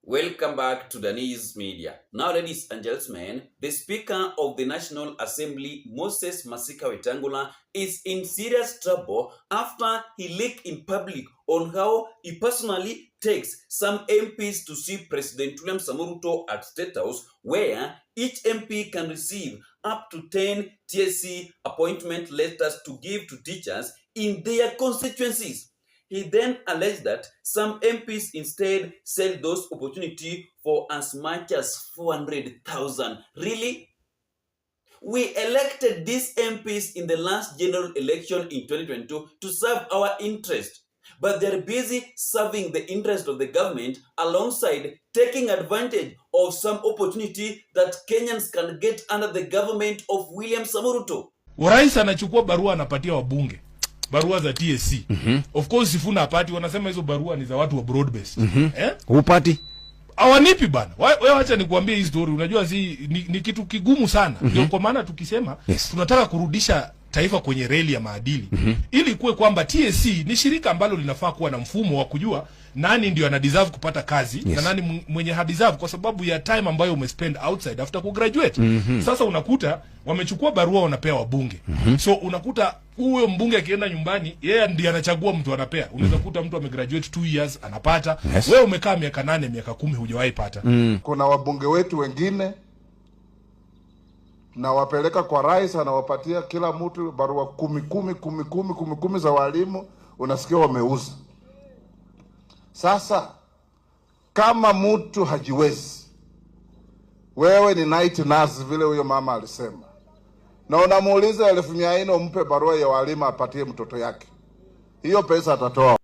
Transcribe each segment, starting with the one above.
Welcome back to the News Media. Now, ladies and gentlemen, the Speaker of the National Assembly, Moses Masika Wetangula, is in serious trouble after he leaked in public on how he personally takes some MPs to see President William Ruto at Statehouse, where each MP can receive up to 10 TSC appointment letters to give to teachers in their constituencies. He then alleged that some MPs instead sell those opportunities for as much as 400,000. Really? We elected these MPs in the last general election in 2022 to serve our interest, but they're busy serving the interest of the government alongside taking advantage of some opportunity that Kenyans can get under the government of William Ruto. Rais anachukua barua anapatia wabunge. Barua za TSC. Of course Sifuna apati, wanasema hizo barua ni za watu wa broad base. Upati? Awanipi bana. Wewe acha nikuambie hii story. Unajua ni kitu kigumu sana. Ndio kwa maana tukisema tunataka kurudisha taifa kwenye reli ya maadili. Ili kuwe kwamba TSC ni shirika ambalo linafaa kuwa na mfumo wa kujua nani ndio ana deserve kupata kazi na nani mwenye ha deserve kwa sababu ya time ambayo umespend outside after ku graduate. Sasa unakuta wamechukua barua wanapea wabunge. So unakuta huyo mbunge akienda nyumbani yeye ndiye anachagua mtu anapea. Unaweza kuta mtu amegraduate 2 years anapata. Wewe umekaa miaka 8 miaka 10 hujawahi pata. Kuna wabunge wetu wengine na wapeleka kwa rais, anawapatia kila mtu barua 10 za walimu, unasikia wameuza. Sasa kama mtu hajiwezi, wewe ni night nurse vile huyo mama alisema, na unamuuliza 1400 umpe barua ya walimu apatie mtoto yake, hiyo pesa atatoa.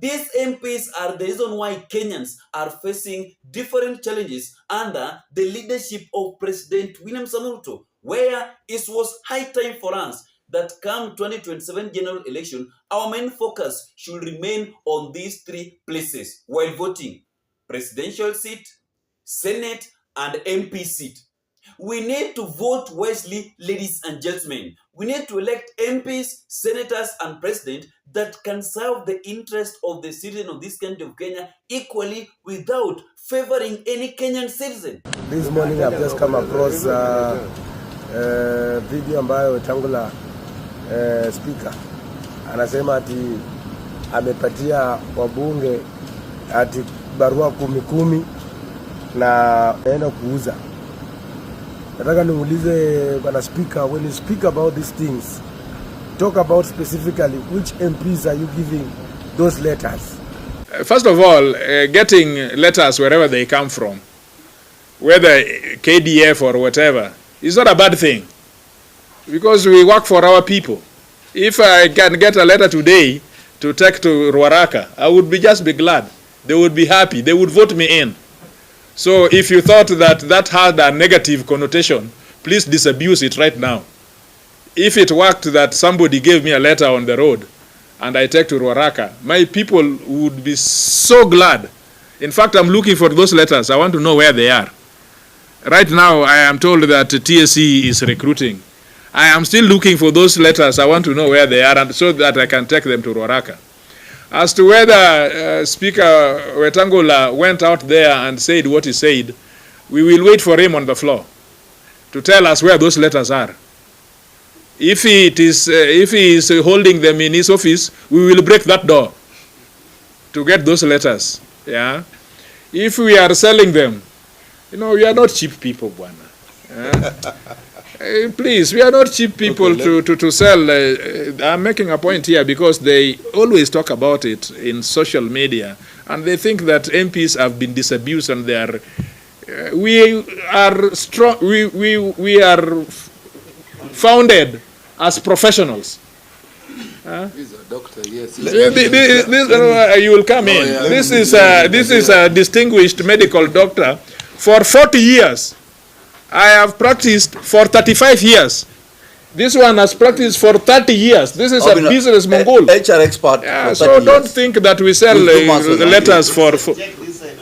These MPs are the reason why Kenyans are facing different challenges under the leadership of President William Ruto, where it was high time for us that come 2027 general election, our main focus should remain on these 3 places while voting: presidential seat, Senate, and MP seat. We need to vote wisely, ladies and gentlemen. We need to elect MPs, senators, and president that can serve the interest of the citizen of this country of Kenya equally without favoring any Kenyan citizen. This morning I've just come across video ambayo Wetangula speaker anasema ati amepatia wabunge ati barua 10 na aenda kuuza. Nataka niulize bwana speaker, when you speak about these things, talk about specifically which MPs are you giving those letters? First of all, getting letters wherever they come from, whether KDF or whatever, is not a bad thing, because we work for our people. If I can get a letter today to take to Ruaraka, I would just be glad. They would be happy. They would vote me in. So if you thought that had a negative connotation, please disabuse it right now. If it worked that somebody gave me a letter on the road and I take to Ruaraka, my people would be so glad. In fact, I'm looking for those letters. I want to know where they are. Right now, I am told that TSC is recruiting. I am still looking for those letters. I want to know where they are, and so that I can take them to Ruaraka. As to whether Speaker Wetangula went out there and said what he said, we will wait for him on the floor to tell us where those letters are. If he is holding them in his office, we will break that door to get those letters. Yeah. If we are selling them, we are not cheap people, bwana. Please, we are not cheap people to sell. I'm making a point here because they always talk about it in social media, and they think that MPs have been disabused, and they are. We are strong. We are founded as professionals. He's a doctor, yes. You will come in. Yeah, this is a distinguished medical doctor for 40 years. I have practiced for 35 years. This one has practiced for 30 years. This is a business Mongol. HR expert. Yeah, so don't think that we sell letters for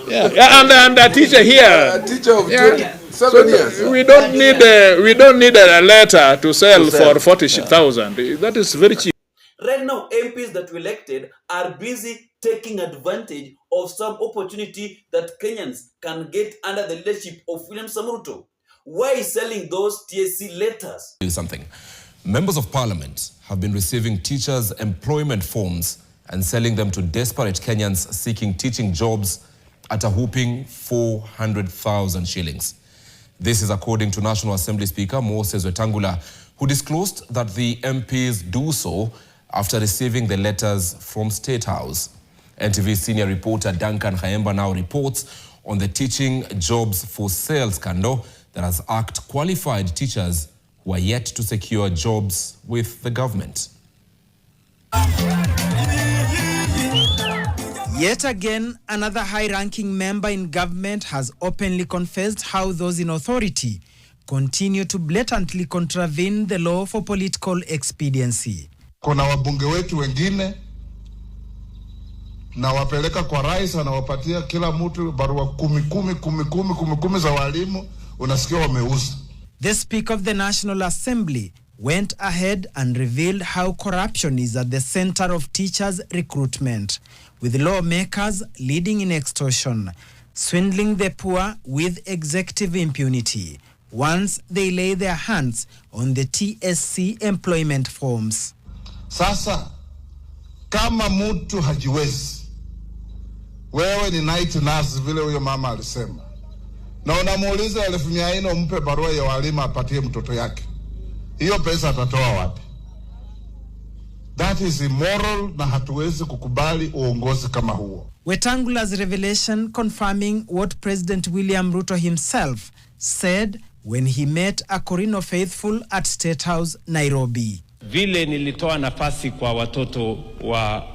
and a teacher here. A teacher of 7 years. We don't need a letter to sell for 40,000. That is very cheap. Right now, MPs that we elected are busy taking advantage of some opportunity that Kenyans can get under the leadership of William Samoei. Why is selling those TSC letters? Something. Members of Parliament have been receiving teachers' employment forms and selling them to desperate Kenyans seeking teaching jobs at a whopping 400,000 shillings. This is according to National Assembly Speaker Moses Wetangula, who disclosed that the MPs do so after receiving the letters from Statehouse. NTV senior reporter Duncan Khaemba now reports on the teaching jobs for sale scandal that has irked qualified teachers who are yet to secure jobs with the government. Yet again, another high-ranking member in government has openly confessed how those in authority continue to blatantly contravene the law for political expediency. Kuna wabunge wetu wengine na wapeleka kwa rais, anawapatia kila mtu barua kumi za walimu, unasikia wameuza. The Speaker of the National Assembly went ahead and revealed how corruption is at the center of teachers' recruitment, with lawmakers leading in extortion, swindling the poor with executive impunity once they lay their hands on the TSC employment forms. Sasa, kama mtu hajiwezi, wewe ni night nurse vile huyo mama alisema, na unamuuliza 400 umpe barua ya walimu apatie mtoto yake, hiyo pesa atatoa wapi? That is immoral na hatuwezi kukubali uongozi kama huo. Wetangula's revelation confirming what President William Ruto himself said when he met a Korino faithful at Statehouse, Nairobi. Vile nilitoa nafasi kwa watoto wa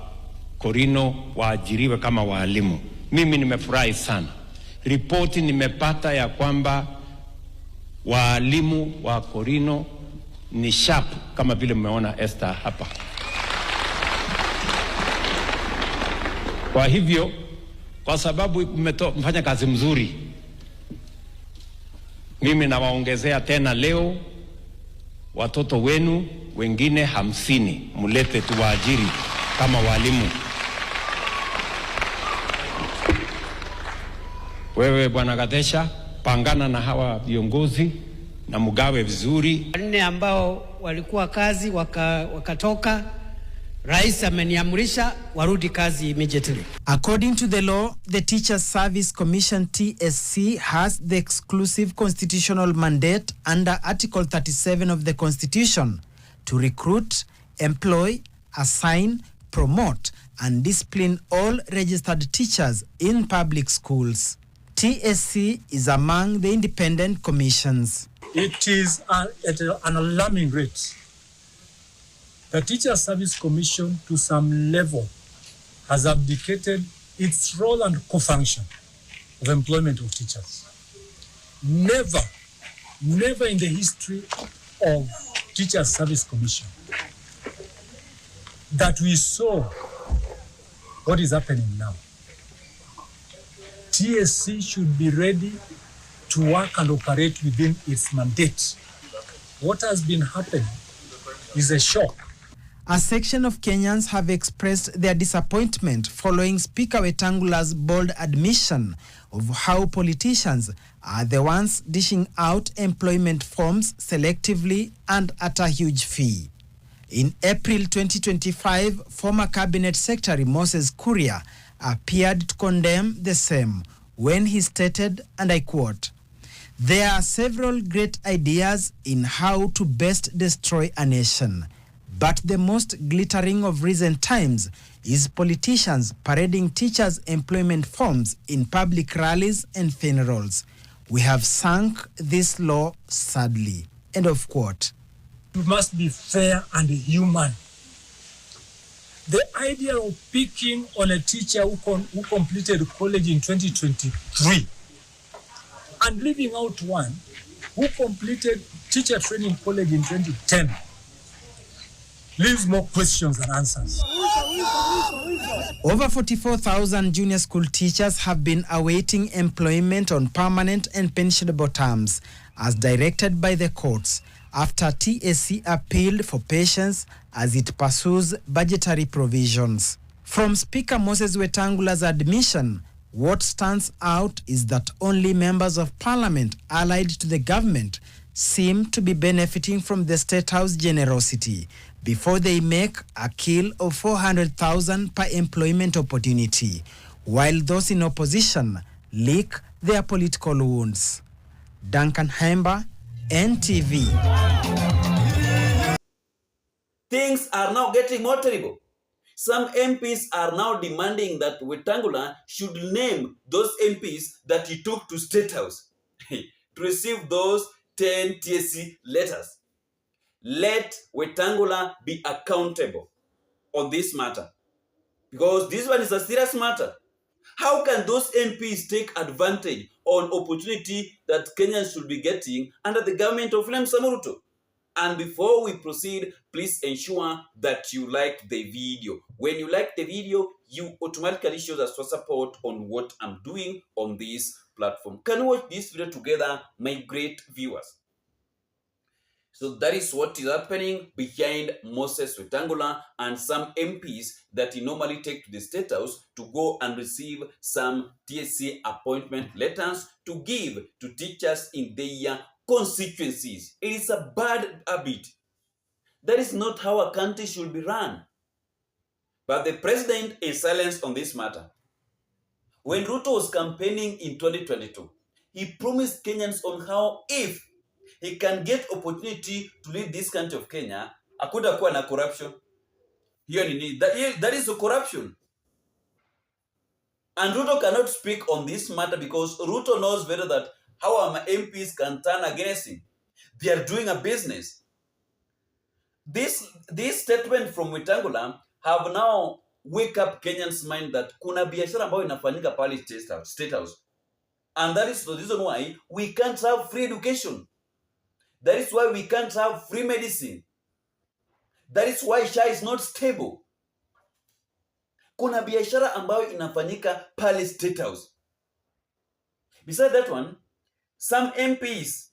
Korino waajiriwe kama walimu, mimi nimefurahi sana. Ripoti nimepata ya kwamba walimu wa Korino ni sharp kama vile mmeona Esther hapa. Kwa hivyo, kwa sababu mfanya kazi mzuri, mimi nawaongezea tena leo watoto wenu wengine 50 mulete tuwaajiri kama walimu. Wewe Bwana Gadesha, pangana na hawa viongozi na mugawe vizuri. Wanne ambao walikuwa kazi wakatoka, rais ameniamrisha warudi kazi immediately. According to the law, the Teachers Service Commission TSC has the exclusive constitutional mandate under Article 37 of the Constitution to recruit, employ, assign, promote, and discipline all registered teachers in public schools. TSC is among the independent commissions. It is at an alarming rate. The Teachers Service Commission, to some level, has abdicated its role and co-function of employment of teachers. Never in the history of Teachers Service Commission that we saw what is happening now. TSC should be ready to work and operate within its mandate. What has been happening is a shock. A section of Kenyans have expressed their disappointment following Speaker Wetangula's bold admission of how politicians are the ones dishing out employment forms selectively and at a huge fee. In April 2025, former Cabinet Secretary Moses Kuria appeared to condemn the same when he stated, and I quote, "There are several great ideas in how to best destroy a nation. But the most glittering of recent times is politicians parading teachers' employment forms in public rallies and funerals. We have sunk this law sadly." End of quote. We must be fair and human. The idea of picking on a teacher who completed college in 2023 and leaving out one who completed teacher training college in 2010 leaves more questions than answers. Over 44,000 junior school teachers have been awaiting employment on permanent and pensionable terms as directed by the courts, after TSC appealed for patience as it pursues budgetary provisions. From Speaker Moses Wetangula's admission, what stands out is that only members of parliament allied to the government seem to be benefiting from the Statehouse generosity before they make a kill of 400,000 per employment opportunity, while those in opposition lick their political wounds. Duncan Hemba, NTV. Things are now getting more terrible. Some MPs are now demanding that Wetangula should name those MPs that he took to State House to receive those 10 TSC letters. Let Wetangula be accountable on this matter, because this one is a serious matter. How can those MPs take advantage on opportunity that Kenyans should be getting under the government of William Samoei Ruto? And before we proceed, please ensure that you like the video. When you like the video, you automatically show us your support on what I'm doing on this platform. Can we watch this video together, my great viewers? So that is what is happening behind Moses Wetangula and some MPs that he normally take to the State House to go and receive some TSC appointment letters to give to teachers in their constituencies. It is a bad habit. That is not how a country should be run. But the president is silent on this matter. When Ruto was campaigning in 2022, he promised Kenyans on how if he can get opportunity to lead this country of Kenya, hakutakuwa na corruption. That is a corruption. And Ruto cannot speak on this matter because Ruto knows better that how our MPs can turn against him. They are doing a business. This statement from Wetangula have now wake up Kenyans' mind that kuna biashara ambayo inafanyika pale State House. And that is the reason why we can't have free education. That is why we can't have free medicine. That is why SHA is not stable. Kuna biashara ambayo inafanyika pale State House. Besides that one, some MPs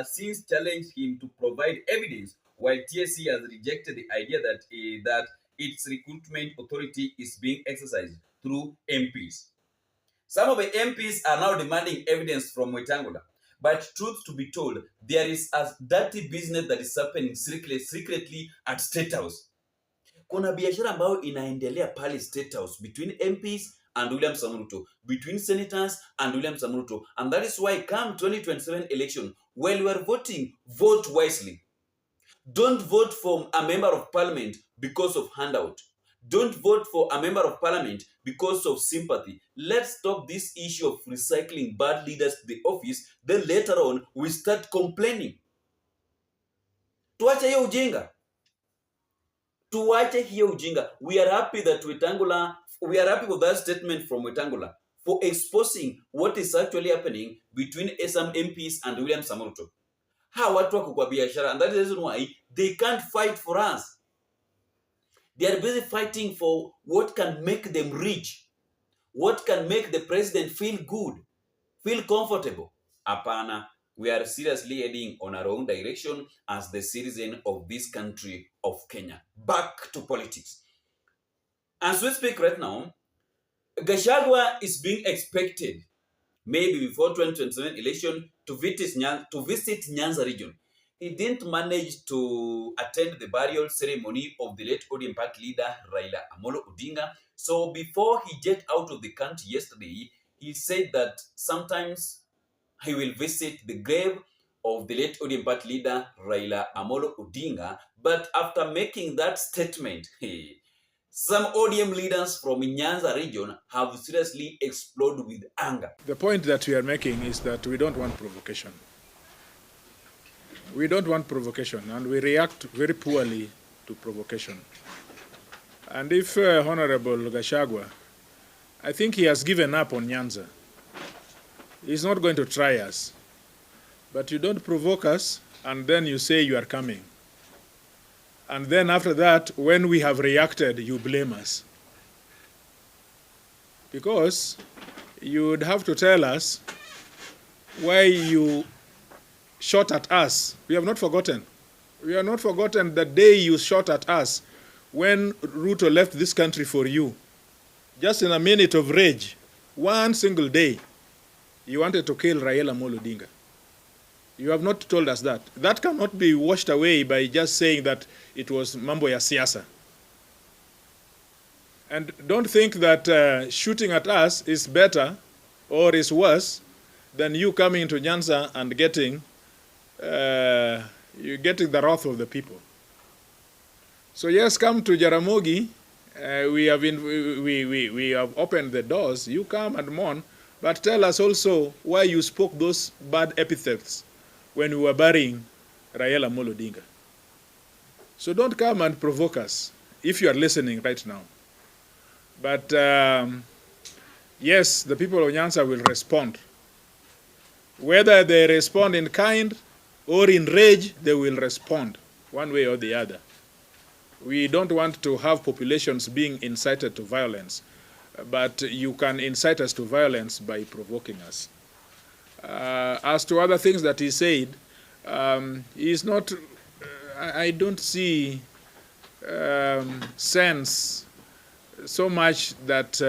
since challenged him to provide evidence, while TSC has rejected the idea that its recruitment authority is being exercised through MPs. Some of the MPs are now demanding evidence from Wetangula. But truth to be told, there is a dirty business that is happening secretly at State House. Kuna biashara ambayo inaendelea pale State House between MPs and William Samoei Ruto, between senators and William Samoei Ruto. And that is why come 2027 election, when you are voting, vote wisely. Don't vote for a member of parliament because of handout. Don't vote for a member of parliament because of sympathy. Let's stop this issue of recycling bad leaders to the office. Then later on, we start complaining. Tuache hiyo ujinga. Tuache hiyo ujinga. We are happy with that statement from Wetangula for exposing what is actually happening between some MPs and William Samoei Ruto. Hawa watu wako kwa biashara, and that is the reason why they can't fight for us. They are busy fighting for what can make them rich, what can make the president feel good, feel comfortable. Apana, we are seriously heading on a wrong direction as the citizen of this country of Kenya. Back to politics. As we speak right now, Gachagua is being expected, maybe before 2027 election, to visit Nyanza region. He didn't manage to attend the burial ceremony of the late ODM party leader Raila Amolo Odinga. So before he jet out of the country yesterday, he said that sometimes he will visit the grave of the late ODM party leader Raila Amolo Odinga. But after making that statement, some ODM leaders from Nyanza region have seriously exploded with anger. The point that we are making is that we don't want provocation. We don't want provocation, and we react very poorly to provocation. And if Honorable Gachagua, I think he has given up on Nyanza. He's not going to try us. But you don't provoke us, and then you say you are coming. And then after that, when we have reacted, you blame us. Because you would have to tell us why you shot at us. We have not forgotten. We have not forgotten the day you shot at us when Ruto left this country for you. Just in a minute of rage, one single day, you wanted to kill Raila Amolo Odinga. You have not told us that. That cannot be washed away by just saying that it was mambo ya siasa. And don't think that shooting at us is better or is worse than you coming into Nyanza and getting the wrath of the people. So yes, come to Jaramogi. We have opened the doors. You come and mourn, but tell us also why you spoke those bad epithets when we were burying Raila Amolo Odinga. So don't come and provoke us if you are listening right now. But yes, the people of Nyanza will respond. Whether they respond in kind or in rage, they will respond one way or the other. We don't want to have populations being incited to violence, but you can incite us to violence by provoking us. As to other things that he said, he's not, I don't see sense so much that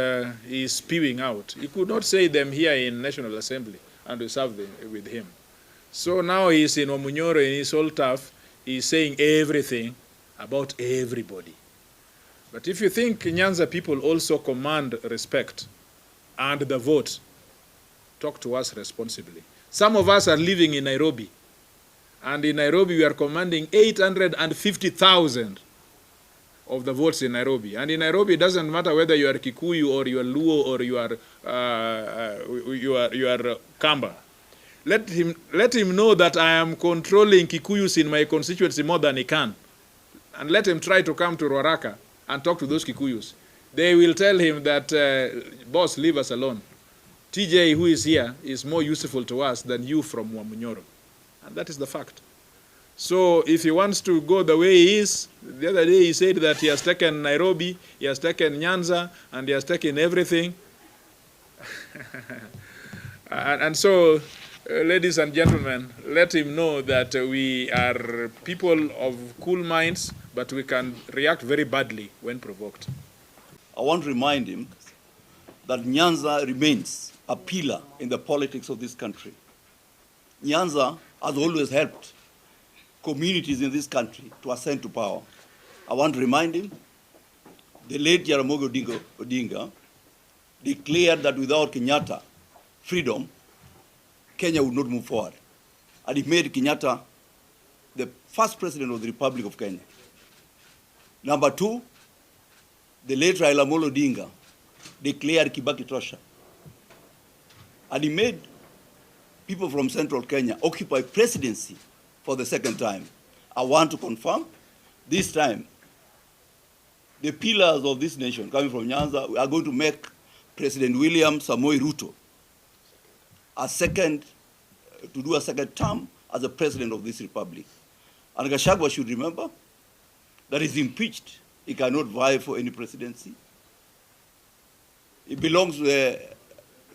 he's spewing out. He could not say them here in National Assembly and we serve them with him. So now he's in Omunyoro and he's all tough. He's saying everything about everybody. But if you think Nyanza people also command respect and the vote, talk to us responsibly. Some of us are living in Nairobi, and in Nairobi we are commanding 850,000 of the votes in Nairobi. And in Nairobi it doesn't matter whether you are Kikuyu or you are Luo or you are Kamba. Let him know that I am controlling Kikuyus in my constituency more than he can. And let him try to come to Ruaraka and talk to those Kikuyus. They will tell him that, boss, leave us alone. TJ, who is here, is more useful to us than you from Wamunyoro. And that is the fact. So if he wants to go the way he is, the other day he said that he has taken Nairobi, he has taken Nyanza, and he has taken everything. and so, ladies and gentlemen, let him know that we are people of cool minds, but we can react very badly when provoked. I want to remind him that Nyanza remains a pillar in the politics of this country. Nyanza has always helped communities in this country to ascend to power. I want to remind him, the late Jaramogi Odinga declared that without Kenyatta freedom, Kenya would not move forward. And he made Kenyatta the first president of the Republic of Kenya. Number two, the late Raila Amolo Odinga declared Kibaki Tosha. And he made people from central Kenya occupy presidency for the second time. I want to confirm, this time, the pillars of this nation coming from Nyanza are going to make President William Samoei Ruto to do a second term as the president of this republic. And Gachagua should remember that he's impeached. He cannot vie for any presidency. He belongs to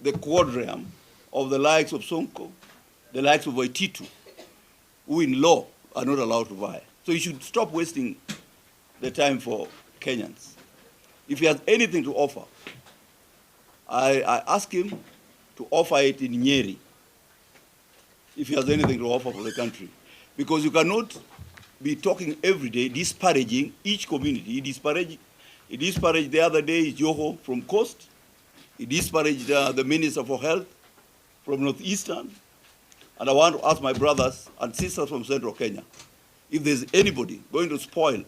the quadrium of the likes of Sonko, the likes of Waititu, who in law are not allowed to vie. So he should stop wasting the time for Kenyans. If he has anything to offer, I ask him to offer it in Nyeri, if he has anything to offer for the country. Because you cannot be talking every day, disparaging each community. He disparaged the other day Joho from Coast. He disparaged the Minister for Health from Northeastern. And I want to ask my brothers and sisters from Central Kenya, if there's anybody going to spoil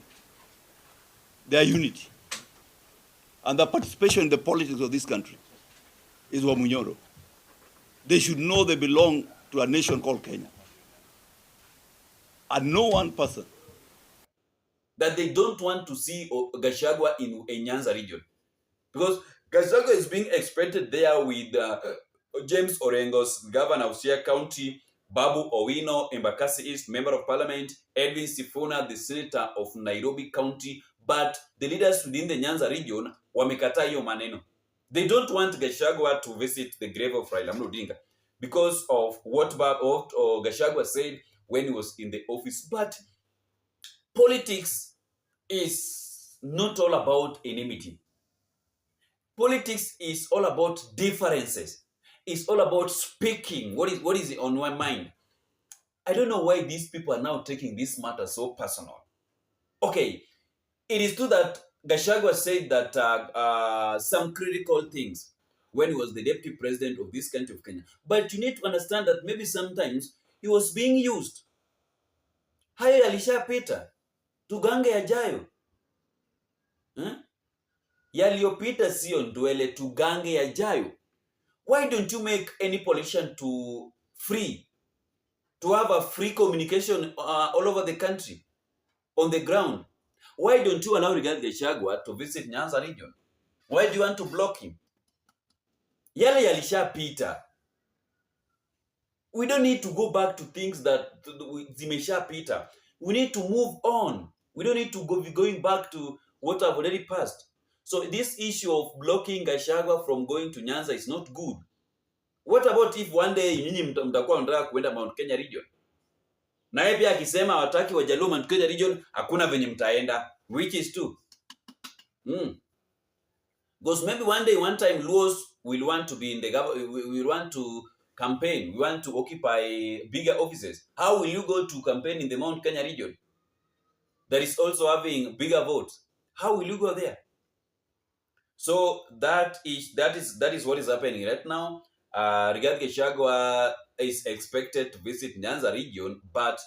their unity and their participation in the politics of this country, is Wamunyoro. They should know they belong to a nation called Kenya. And no one person. That they don't want to see Gachagua in a Nyanza region. Because Gachagua is being expected there with James Orengos, governor of Siaya County, Babu Owino, Embakasi East, member of parliament, Edwin Sifuna, the senator of Nairobi County. But the leaders within the Nyanza region, wamekataa hiyo maneno. They don't want Gachagua to visit the grave of Raila Amolo Odinga because of what Gachagua said when he was in the office. But politics is not all about enmity. Politics is all about differences. It's all about speaking what is on my mind. I don't know why these people are now taking this matter so personal. Okay, it is true that Gachagua said that some critical things when he was the deputy president of this country of Kenya. But you need to understand that maybe sometimes he was being used. Hayo yalishapita, tugange yajayo. Yaliyopita sio ndwele, tugange yajayo. Why don't you make any politician to have a free communication all over the country, on the ground? Why don't you allow Rigathi Gachagua to visit Nyanza region? Why do you want to block him? Yale yalishapita. We don't need to go back to things that zimeshapita. We need to move on. We don't need to be going back to what have already passed. So this issue of blocking Gachagua from going to Nyanza is not good. What about if one day nyinyi mtakuwa mnataka kuenda Mount Kenya region? Na yeye pia akisema wataki wajaluo Mount Kenya region, hakuna venye mtaenda, which is true. Because maybe one time Luos will want to be in the government, we will want to campaign, we want to occupy bigger offices. How will you go to campaign in the Mount Kenya region that is also having bigger votes? How will you go there? So that is what is happening right now. Rigathi Gachagua is expected to visit Nyanza region, but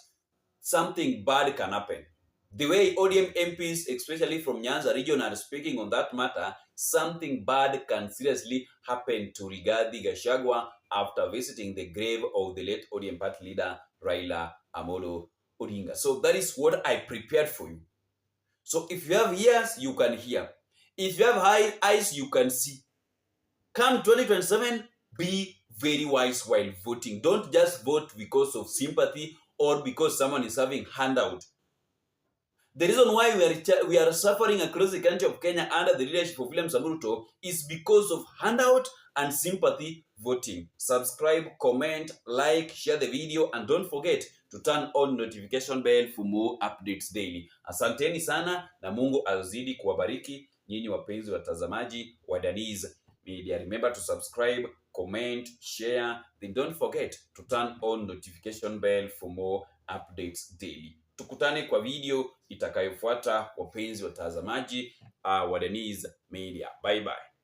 something bad can happen. The way ODM MPs, especially from Nyanza region, are speaking on that matter, something bad can seriously happen to Rigathi Gachagua after visiting the grave of the late ODM party leader Raila Amolo Odinga. So that is what I prepared for you. So if you have ears, you can hear. If you have eyes, you can see. Come 2027, be very wise while voting. Don't just vote because of sympathy or because someone is having handout. The reason why we are suffering across the country of Kenya under the leadership of William Samoei Ruto is because of handout and sympathy voting. Subscribe, comment, like, share the video, and don't forget to turn on notification bell for more updates daily. Asanteni sana na Mungu azidi kuwabariki nyinyi wapenzi watazamaji wa Daniz Media. Remember to subscribe, comment, share, then don't forget to turn on notification bell for more updates daily. Tukutane kwa video itakayofuata wapenzi watazamaji wa Daniz Media. Bye bye.